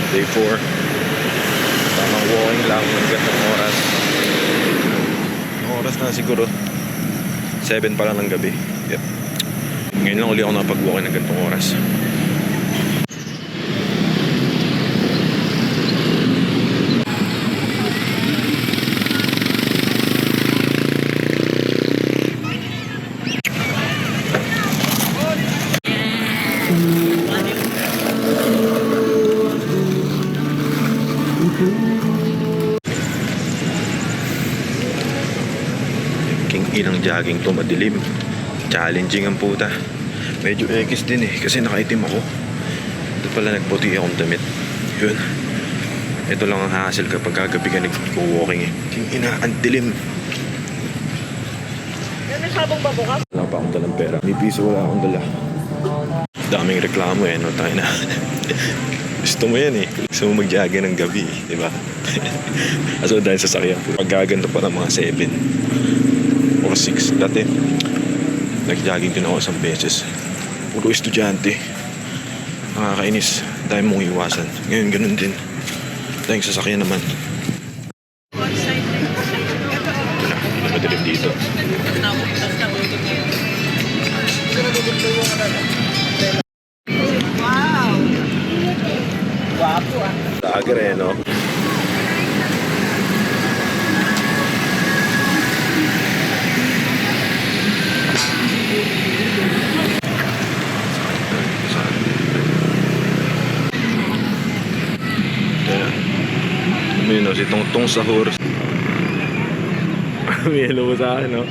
Day 4. Tamang walking lang ng gantong oras. Ang oras na siguro 7 pa lang ng gabi. Yep. Ngayon lang uli ako nakapag-walking ng gantong oras. King inang jogging to, madilim. Challenging ang puta. Medyo X din eh, kasi nakaitim ako. Ito pala nagputi akong damit. Yun. Ito lang ang hassle kapag kagabi ka nag-walking eh. King ina, ang dilim. May sabong ba bukas? Wala pa akong dalang pera. May piso wala akong dala. Daming reklamo eh, no? Tayo na. Gusto mo yan eh. Gusto mo mag-jogging ng gabi eh, di ba? Aso dahil sa sakyan. Pagkaganto pa ng mga 7 or 6. Dati, nag-jogging din ako isang beses. Puro estudyante. Nakakainis. Dahil mong iwasan. Ngayon, ganun din. Dahil sa sakyan naman. Wala, madilim dito. Wow! Guwapo ah. Lager eh, no? Ano yun, no? Si Tongtong Sahur. May hello mo sa akin, no?